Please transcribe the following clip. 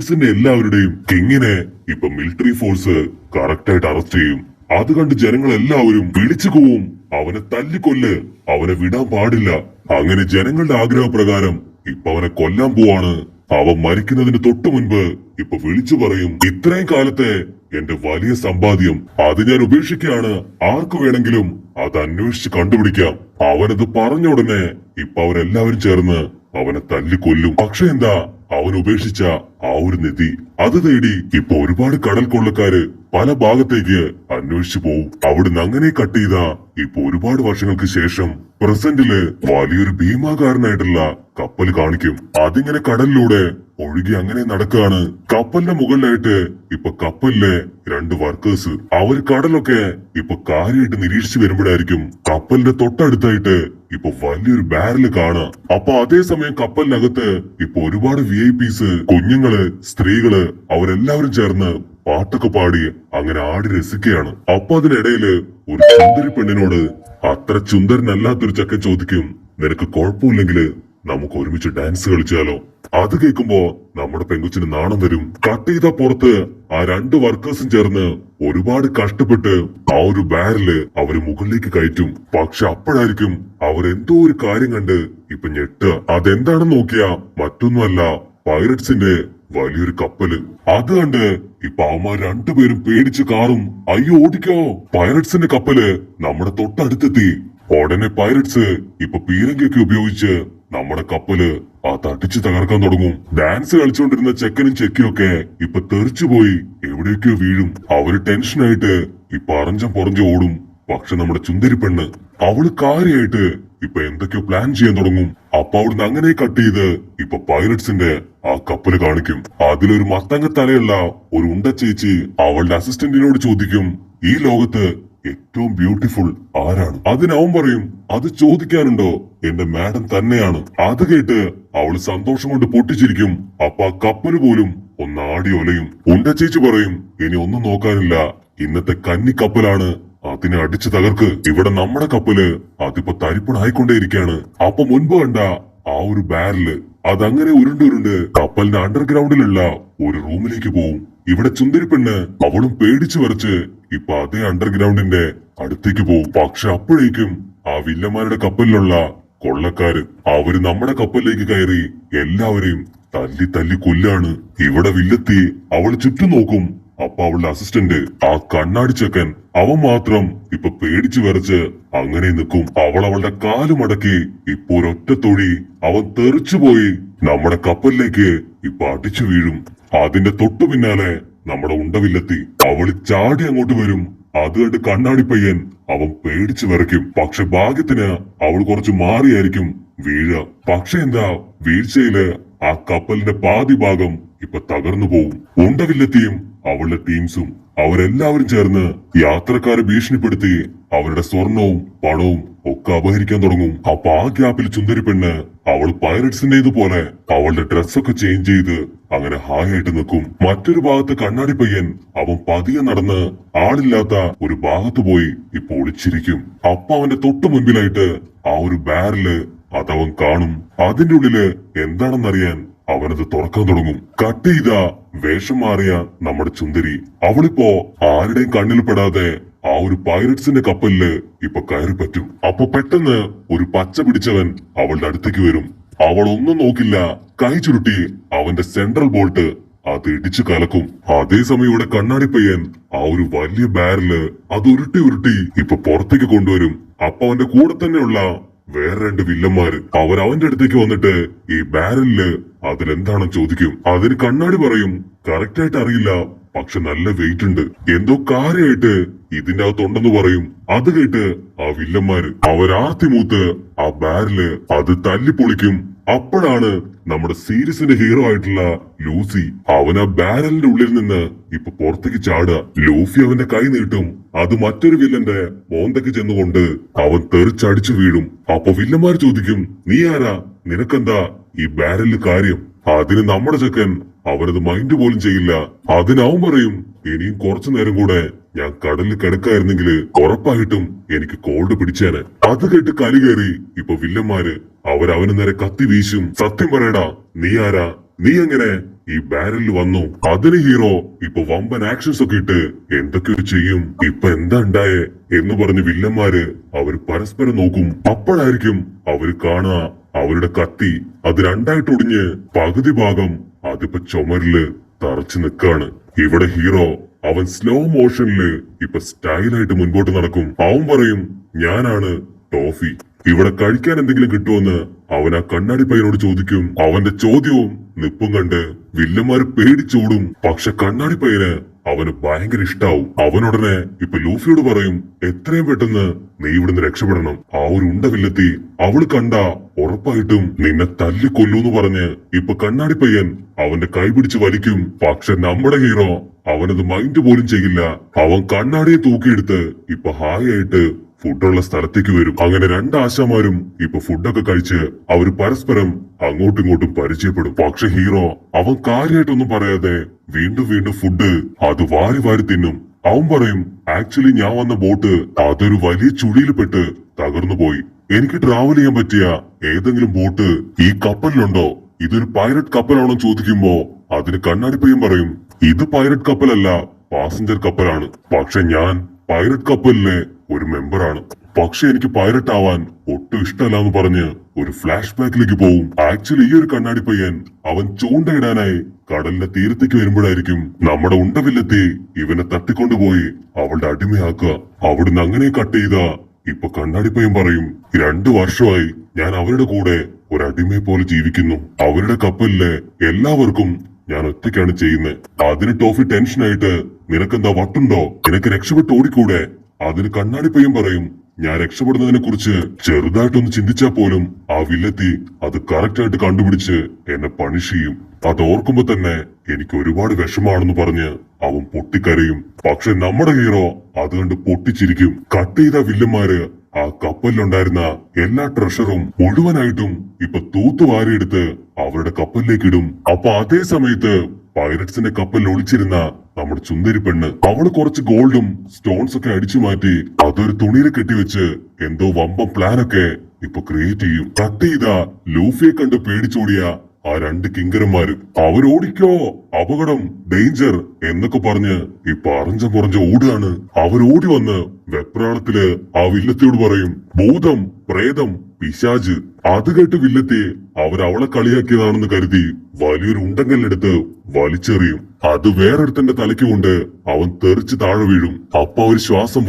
എല്ലാവരുടെയും കിങ്ങിനെ ഇപ്പൊ military force correct ആയിട്ട് അറസ്റ്റ് ചെയ്യും. അത് കണ്ട് ജനങ്ങൾ എല്ലാവരും വിളിച്ചു പോവും, അവനെ തല്ലിക്കൊല്ല്, അവനെ വിടാൻ പാടില്ല. അങ്ങനെ ജനങ്ങളുടെ ആഗ്രഹപ്രകാരം ഇപ്പൊ അവനെ കൊല്ലാൻ പോവാണ്. അവൻ മരിക്കുന്നതിന് തൊട്ടു മുൻപ് ഇപ്പൊ വിളിച്ചു പറയും, ഇത്രയും കാലത്തെ എന്റെ വലിയ സമ്പാദ്യം അത് ഞാൻ ഉപേക്ഷിക്കുകയാണ്. ആർക്ക് വേണമെങ്കിലും അത് അന്വേഷിച്ച് കണ്ടുപിടിക്കാം. അവനത് പറഞ്ഞ ഉടനെ ഇപ്പൊ അവരെല്ലാവരും ചേർന്ന് അവനെ തല്ലിക്കൊല്ലും. പക്ഷെ എന്താ, അവൻ ഉപേക്ഷിച്ച ആ ഒരു നിധി അത് തേടി ഇപ്പൊ ഒരുപാട് കടൽ കൊള്ളക്കാര് പല ഭാഗത്തേക്ക് അന്വേഷിച്ചു പോവും. അവിടുന്ന് അങ്ങനെ കട്ട് ചെയ്ത ഇപ്പൊ ഒരുപാട് വർഷങ്ങൾക്ക് ശേഷം പ്രസന്റില് വലിയൊരു ഭീമാകാരനായിട്ടുള്ള കപ്പൽ കാണിക്കും. അതിങ്ങനെ കടലിലൂടെ ഒഴുകി അങ്ങനെ നടക്കാണ്. കപ്പലിന്റെ മുകളിലായിട്ട് ഇപ്പൊ കപ്പലിലെ 2 വർക്കേഴ്സ് അവര് കടലൊക്കെ ഇപ്പൊ കാര്യമായിട്ട് നിരീക്ഷിച്ചു വരുമ്പോഴായിരിക്കും കപ്പലിന്റെ തൊട്ടടുത്തായിട്ട് ഇപ്പൊ വലിയൊരു ബാരല് കാണാം. അപ്പൊ അതേസമയം കപ്പലിനകത്ത് ഇപ്പൊ ഒരുപാട് VIPs, കുഞ്ഞുങ്ങള്, സ്ത്രീകള് അവരെല്ലാവരും ചേർന്ന് പാട്ടൊക്കെ പാടി അങ്ങനെ ആടി രസിക്കുകയാണ്. അപ്പൊ അതിനിടയില് ഒരു സുന്ദരി പെണ്ണിനോട് അത്ര ചുന്ദരനല്ലാത്തൊരു ചക്കൻ ചോദിക്കും, നിനക്ക് കുഴപ്പമില്ലെങ്കില് നമുക്ക് ഒരുമിച്ച് ഡാൻസ് കളിച്ചാലോ? അത് കേൾക്കുമ്പോ നമ്മുടെ പെങ്കുച്ചിന് നാണം വരും. കട്ട് ചെയ്ത പുറത്ത് ആ 2 വർക്കേഴ്സും ചേർന്ന് ഒരുപാട് കഷ്ടപ്പെട്ട് ആ ഒരു ബാരല് അവര് മുകളിലേക്ക് കയറ്റും. പക്ഷെ അപ്പോഴായിരിക്കും അവരെന്തോ ഒരു കാര്യം കണ്ട് ഇപ്പൊ ഞെട്ടുക. അതെന്താണെന്ന് നോക്കിയാ മറ്റൊന്നുമല്ല, പൈററ്റ്സിന്റെ വലിയൊരു കപ്പല്. അത് കണ്ട് ഇപ്പൊ അവന്മാർ 2 പേരും പേടിച്ച് കാറും, അയ്യോ ഓടിക്കോ, പൈററ്റ്സിന്റെ കപ്പല് നമ്മുടെ തൊട്ടടുത്തെത്തി. ഉടനെ പൈററ്റ്സ് ഇപ്പൊ പീരങ്കിയൊക്കെ ഉപയോഗിച്ച് നമ്മുടെ കപ്പല് തട്ടിച്ച് തകർക്കാൻ തുടങ്ങും. ഡാൻസ് കളിച്ചുകൊണ്ടിരുന്ന ചെക്കനും ചെക്കിയൊക്കെ ഇപ്പൊ തെറിച്ചുപോയി എവിടെയൊക്കെയോ വീഴും. അവര് ടെൻഷനായിട്ട് ഇപ്പൊ അറഞ്ചം പുറഞ്ചം ഓടും. പക്ഷെ നമ്മുടെ ചുന്ദരി പെണ്ണ് അവള് കാര്യമായിട്ട് ഇപ്പൊ എന്തൊക്കെയോ പ്ലാൻ ചെയ്യാൻ തുടങ്ങും. അപ്പൊ അവിടുന്ന് അങ്ങനെ കട്ട് ചെയ്ത് ഇപ്പൊ പൈററ്റ്സിന്റെ ആ കപ്പല് കാണിക്കും. അതിലൊരു മത്തങ്ങ തലയുള്ള ഒരു ഉണ്ട ചേച്ചി അവളുടെ അസിസ്റ്റന്റിനോട് ചോദിക്കും, ഈ ലോകത്ത് ഏറ്റവും ബ്യൂട്ടിഫുൾ ആരാണ്? അതിനവൻ പറയും, അത് ചോദിക്കാനുണ്ടോ, എന്റെ മാഡം തന്നെയാണ്. അത് കേട്ട് അവള് സന്തോഷം കൊണ്ട് പൊട്ടിച്ചിരിക്കും. അപ്പൊ ആ കപ്പല് പോലും ഒന്നാടി ഒലയും. ഉണ്ട ചേച്ചി പറയും, ഇനി ഒന്നും നോക്കാനില്ല, ഇന്നത്തെ കന്നി കപ്പലാണ്, അതിനെ അടിച്ചു തകർക്ക്. ഇവിടെ നമ്മുടെ കപ്പല് അതിപ്പോ തരിപ്പണായിക്കൊണ്ടേയിരിക്കാണ്. അപ്പൊ മുൻപ് കണ്ട ആ ഒരു ബാരല് അതങ്ങനെ ഉരുണ്ടുരുണ്ട് കപ്പലിന്റെ അണ്ടർഗ്രൗണ്ടിലുള്ള ഒരു റൂമിലേക്ക് പോവും. ഇവിടെ ചുന്ദരി പെണ്ണ് അവളും പേടിച്ചു വരച്ച് ഇപ്പൊ അതേ അണ്ടർഗ്രൗണ്ടിന്റെ അടുത്തേക്ക് പോവും. പക്ഷെ അപ്പോഴേക്കും ആ വില്ലന്മാരുടെ കപ്പലിലുള്ള കൊള്ളക്കാര് അവര് നമ്മുടെ കപ്പലിലേക്ക് കയറി എല്ലാവരെയും തല്ലി തല്ലി കൊല്ലാണ്. ഇവിടെ വില്ലെത്തി അവള് ചുറ്റും നോക്കും. അപ്പൊ അവളുടെ അസിസ്റ്റന്റ് ആ കണ്ണാടി ചെക്കൻ അവൻ മാത്രം ഇപ്പൊ പേടിച്ചു വരച്ച് അങ്ങനെ നിൽക്കും. അവളുടെ കാല് മടക്കി ഇപ്പൊ ഒരൊറ്റ തൊഴി അവൻ തെറിച്ചുപോയി നമ്മുടെ കപ്പലിലേക്ക് ഇപ്പൊ അടിച്ചു വീഴും. അതിന്റെ തൊട്ടു പിന്നാലെ നമ്മുടെ ഉണ്ടവില്ലെത്തി അവള് ചാടി അങ്ങോട്ട് വരും. അത് കണ്ട് കണ്ണാടി പയ്യൻ അവൻ പേടിച്ചു വിറയ്ക്കും. പക്ഷെ ഭാഗ്യത്തിന് അവൾ കുറച്ച് മാറിയായിരിക്കും വീഴ. പക്ഷെ എന്താ, വീഴ്ചയില് ആ കപ്പലിന്റെ പാതി ഭാഗം ഇപ്പൊ തകർന്നു പോവും. ഉണ്ടവില്ലെത്തിയും അവളുടെ ടീംസും അവരെല്ലാവരും ചേർന്ന് യാത്രക്കാരെ ഭീഷണിപ്പെടുത്തി അവരുടെ സ്വർണവും പണവും ഒക്കെ അപഹരിക്കാൻ തുടങ്ങും. അപ്പൊ ആ ഗ്യാപ്പിൽ ചുന്ദരി പെണ്ണ് അവൾ പൈററ്റ്സിന്റേതുപോലെ അവളുടെ ഡ്രസ്സൊക്കെ ചേഞ്ച് ചെയ്ത് അങ്ങനെ ഹായായിട്ട് നിൽക്കും. മറ്റൊരു ഭാഗത്ത് കണ്ണാടി പയ്യൻ അവൻ പതിയെ നടന്ന് ആളില്ലാത്ത ഒരു ഭാഗത്ത് പോയി ഇപ്പൊ ഒളിച്ചിരിക്കും. അപ്പൊ അവന്റെ തൊട്ടു മുൻപിലായിട്ട് ആ ഒരു ബാരല് അതവൻ കാണും. അതിന്റെ ഉള്ളില് എന്താണെന്നറിയാൻ അവനത് തുറക്കാൻ തുടങ്ങും. കട്ട് ചെയ്ത വേഷം മാറിയ നമ്മുടെ ചുന്ദരി അവളിപ്പോ ആരുടെയും കണ്ണിൽ പെടാതെ ആ ഒരു പൈററ്റ്സിന്റെ കപ്പലില് ഇപ്പൊ കയറി പറ്റും. അപ്പൊ പെട്ടെന്ന് ഒരു പച്ച പിടിച്ചവൻ അവളുടെ അടുത്തേക്ക് വരും. അവൾ ഒന്നും നോക്കില്ല, കൈ ചുരുട്ടി അവന്റെ സെൻട്രൽ ബോൾട്ട് അത് ഇടിച്ചു കലക്കും. അതേസമയം ഇവിടെ കണ്ണാടി പയ്യൻ ആ ഒരു വലിയ ബാരല് അത് ഉരുട്ടി ഉരുട്ടി ഇപ്പൊ പുറത്തേക്ക് കൊണ്ടുവരും. അപ്പൊ അവന്റെ കൂടെ തന്നെയുള്ള വേറെ 2 വില്ലന്മാര് അവന്റെ അടുത്തേക്ക് വന്നിട്ട് ഈ ബാരലില് അതിലെന്താണെന്ന് ചോദിക്കും. അതിന് കണ്ണാടി പറയും, കറക്റ്റ് ആയിട്ട് അറിയില്ല, പക്ഷെ നല്ല വെയിറ്റ് ഉണ്ട്, എന്തോ കാര്യമായിട്ട് ഇതിന്റെ അകത്തുണ്ടെന്ന് പറയും. അത് കേട്ട് ആ വില്ലന്മാര് അവരാർത്തി മൂത്ത് ആ ബാരല് അത് തല്ലിപ്പൊളിക്കും. അപ്പോഴാണ് നമ്മുടെ സീരീസിന്റെ ഹീറോ ആയിട്ടുള്ള ലൂസി അവൻ ആ ബാരലിന്റെ ഉള്ളിൽ നിന്ന് ഇപ്പൊ പുറത്തേക്ക് ചാടുക. ലൂഫി അവന്റെ കൈ നീട്ടും. അത് മറ്റൊരു വില്ലന്റെ മോന്തയ്ക്ക് ചെന്നുകൊണ്ട് അവൻ തെറിച്ചടിച്ചു വീഴും. അപ്പൊ വില്ലന്മാർ ചോദിക്കും, നീ ആരാ, നിനക്കെന്താ ഈ ബാരലിൽ കാര്യം? അതിന് നമ്മുടെ ചെക്കൻ അവനത് മൈൻഡ് പോലും ചെയ്യില്ല. അതിനവൻ പറയും, ഇനിയും കുറച്ചു നേരം കൂടെ ഞാൻ കടലിൽ കിടക്കായിരുന്നെങ്കിൽ ഉറപ്പായിട്ടും എനിക്ക് കോൾഡ് പിടിച്ചേനെ. അത് കേട്ട് കലി കയറി ഇപ്പൊ വില്ലന്മാര് അവന് നേരെ കത്തി വീശും. സത്യം പറയടാ, നീ ആരാ, നീ എങ്ങനെ ഈ ബാരലിൽ വന്നു. അതിന് ഹീറോ ഇപ്പൊ വമ്പൻ ആക്ഷൻസ് ഒക്കെ ഇട്ട് എന്തൊക്കെയോ ചെയ്യും. ഇപ്പൊ എന്താ ഉണ്ടായേ എന്ന് പറഞ്ഞ് വില്ലന്മാര് അവര് പരസ്പരം നോക്കും. അപ്പോഴായിരിക്കും അവര് കാണുക അവരുടെ കത്തി അത് രണ്ടായിട്ട് ഒടിഞ്ഞ് പകുതി ഭാഗം അതിപ്പോ ചുമരില് തറച്ചു നിക്കാണ്. ഇവിടെ ഹീറോ അവൻ സ്ലോ മോഷനില് ഇപ്പൊ സ്റ്റൈലായിട്ട് മുൻപോട്ട് നടക്കും. അവൻ പറയും ഞാനാണ് ടോഫി. ഇവിടെ കഴിക്കാൻ എന്തെങ്കിലും കിട്ടുമെന്ന് അവൻ ആ കണ്ണാടി പയ്യനോട് ചോദിക്കും. അവന്റെ ചോദ്യവും നിപ്പും കണ്ട് വില്ലന്മാര് പേടിച്ചോടും. പക്ഷെ കണ്ണാടി പയ്യന് അവന് ഭയങ്കര ഇഷ്ടാവും. അവനുടനെ ഇപ്പൊ ലൂഫിയോട് പറയും എത്രയും പെട്ടെന്ന് നീ ഇവിടുന്ന് രക്ഷപ്പെടണം. ആ ഒരു ഉണ്ടവില്ലെത്തി അവള് കണ്ട ഉറപ്പായിട്ടും നിന്നെ തല്ലിക്കൊല്ലൂന്ന് പറഞ്ഞ് ഇപ്പൊ കണ്ണാടി പയ്യൻ അവന്റെ കൈ പിടിച്ച് വലിക്കും. പക്ഷെ നമ്മുടെ ഹീറോ അവനത് മൈൻഡ് പോലും ചെയ്യില്ല. അവൻ കണ്ണാടിയെ തൂക്കിയെടുത്ത് ഇപ്പൊ ഹായ് ആയിട്ട് ഫുഡുള്ള സ്ഥലത്തേക്ക് വരും. അങ്ങനെ രണ്ട് ആശാമാരും ഇപ്പൊ ഫുഡൊക്കെ കഴിച്ച് അവര് പരസ്പരം അങ്ങോട്ടും ഇങ്ങോട്ടും പരിചയപ്പെടും. പക്ഷെ ഹീറോ അവൻ കാര്യമായിട്ടൊന്നും പറയാതെ വീണ്ടും വീണ്ടും ഫുഡ് അത് വാരി വാരി തിന്നും. അവൻ പറയും ആക്ച്വലി ഞാൻ വന്ന ബോട്ട് അതൊരു വലിയ ചുഴിയിൽ പെട്ട് തകർന്നു പോയി. എനിക്ക് ട്രാവൽ ചെയ്യാൻ പറ്റിയ ഏതെങ്കിലും ബോട്ട് ഈ കപ്പലിലുണ്ടോ? ഇതൊരു പൈററ്റ് കപ്പലാണോ ചോദിക്കുമ്പോ അതിന് കണ്ണാടിപ്പയ്യൻ പറയും ഇത് പൈററ്റ് കപ്പലല്ല, പാസഞ്ചർ കപ്പലാണ്. പക്ഷെ ഞാൻ പൈററ്റ് കപ്പലിലെ ഒരു മെമ്പറാണ്. പക്ഷെ എനിക്ക് പൈററ്റ് ആവാൻ ഒട്ടും ഇഷ്ടമല്ല എന്ന് പറഞ്ഞ് ഒരു ഫ്ലാഷ് ബാക്കിലേക്ക് പോവും. ആക്ച്വലി ഈ ഒരു കണ്ണാടി പയ്യൻ അവൻ ചൂണ്ടയിടാനായി കടലിന്റെ തീരത്തേക്ക് വരുമ്പോഴായിരിക്കും നമ്മുടെ ഉണ്ടവില്ലെത്തി ഇവനെ തട്ടിക്കൊണ്ടുപോയി അവളുടെ അടിമയാക്കുക. അവിടുന്ന് അങ്ങനെ കട്ട് ചെയ്ത ഇപ്പൊ കണ്ണാടി പയ്യൻ പറയും 2 വർഷമായി ഞാൻ അവരുടെ കൂടെ ഒരു അടിമയെ പോലെ ജീവിക്കുന്നു. അവരുടെ കപ്പലിലെ എല്ലാവർക്കും ഞാൻ ഒറ്റയ്ക്കാണ് ചെയ്യുന്നത്. അതിന് ടോഫി ടെൻഷനായിട്ട് നിനക്കെന്താ വട്ടുണ്ടോ? നിനക്ക് രക്ഷപ്പെട്ട് ഓടിക്കൂടെ? അതിന് കണ്ണാടി പയ്യൻ പറയും ഞാൻ രക്ഷപ്പെടുന്നതിനെ കുറിച്ച് ചെറുതായിട്ടൊന്ന് ചിന്തിച്ചാൽ പോലും ആ വില്ലെത്തി അത് കറക്റ്റ് ആയിട്ട് കണ്ടുപിടിച്ച് എന്നെ പണിഷ് ചെയ്യും. അത് ഓർക്കുമ്പോ തന്നെ എനിക്ക് ഒരുപാട് വിഷമാണെന്ന് പറഞ്ഞ് അവൻ പൊട്ടിക്കരയും. പക്ഷെ നമ്മുടെ ഹീറോ അത് കണ്ട് പൊട്ടിച്ചിരിക്കും. കട്ട് ചെയ്ത വില്ലന്മാര് ആ കപ്പലിലുണ്ടായിരുന്ന എല്ലാ ട്രഷറും മുഴുവനായിട്ടും ഇപ്പൊ തൂത്തുവാരിയെടുത്ത് അവരുടെ കപ്പലിലേക്ക് ഇടും. അപ്പൊ അതേ സമയത്ത് പൈററ്റ്സിന്റെ കപ്പലിൽ ഒളിച്ചിരുന്ന നമ്മുടെ സുന്ദരി പെണ്ണ് അവള് കുറച്ച് ഗോൾഡും സ്റ്റോൺസ് ഒക്കെ അടിച്ചു മാറ്റി അതൊരു തുണിയിൽ കെട്ടിവെച്ച് എന്തോ വമ്പം പ്ലാനൊക്കെ ഇപ്പൊ ക്രിയേറ്റ് ചെയ്യും. കട്ട് ചെയ്ത ലൂഫിയെ കണ്ട് പേടിച്ചോടിയ ആ 2 കിങ്കരന്മാര് അവരോടിക്കോ അപകടം ഡേഞ്ചർ എന്നൊക്കെ പറഞ്ഞ് ഇപ്പൊ അറഞ്ചം പുറഞ്ച ഓടുകയാണ്. അവരോടി വന്ന് വെപ്രാളത്തില് ആ വില്ലത്തിയോട് പറയും ഭൂതം പ്രേതം പിശാജ്. അത് കേട്ട് വില്ലത്തി അവളെ കളിയാക്കിയതാണെന്ന് കരുതി വലിയൊരു ഉണ്ടങ്കല്ലെടുത്ത് വലിച്ചെറിയും. അത് വേറൊരുത്തന്റെ തലയ്ക്ക് കൊണ്ട് അവൻ തെറിച്ച് താഴെ വീഴും. അപ്പൊ ഒരു ശ്വാസം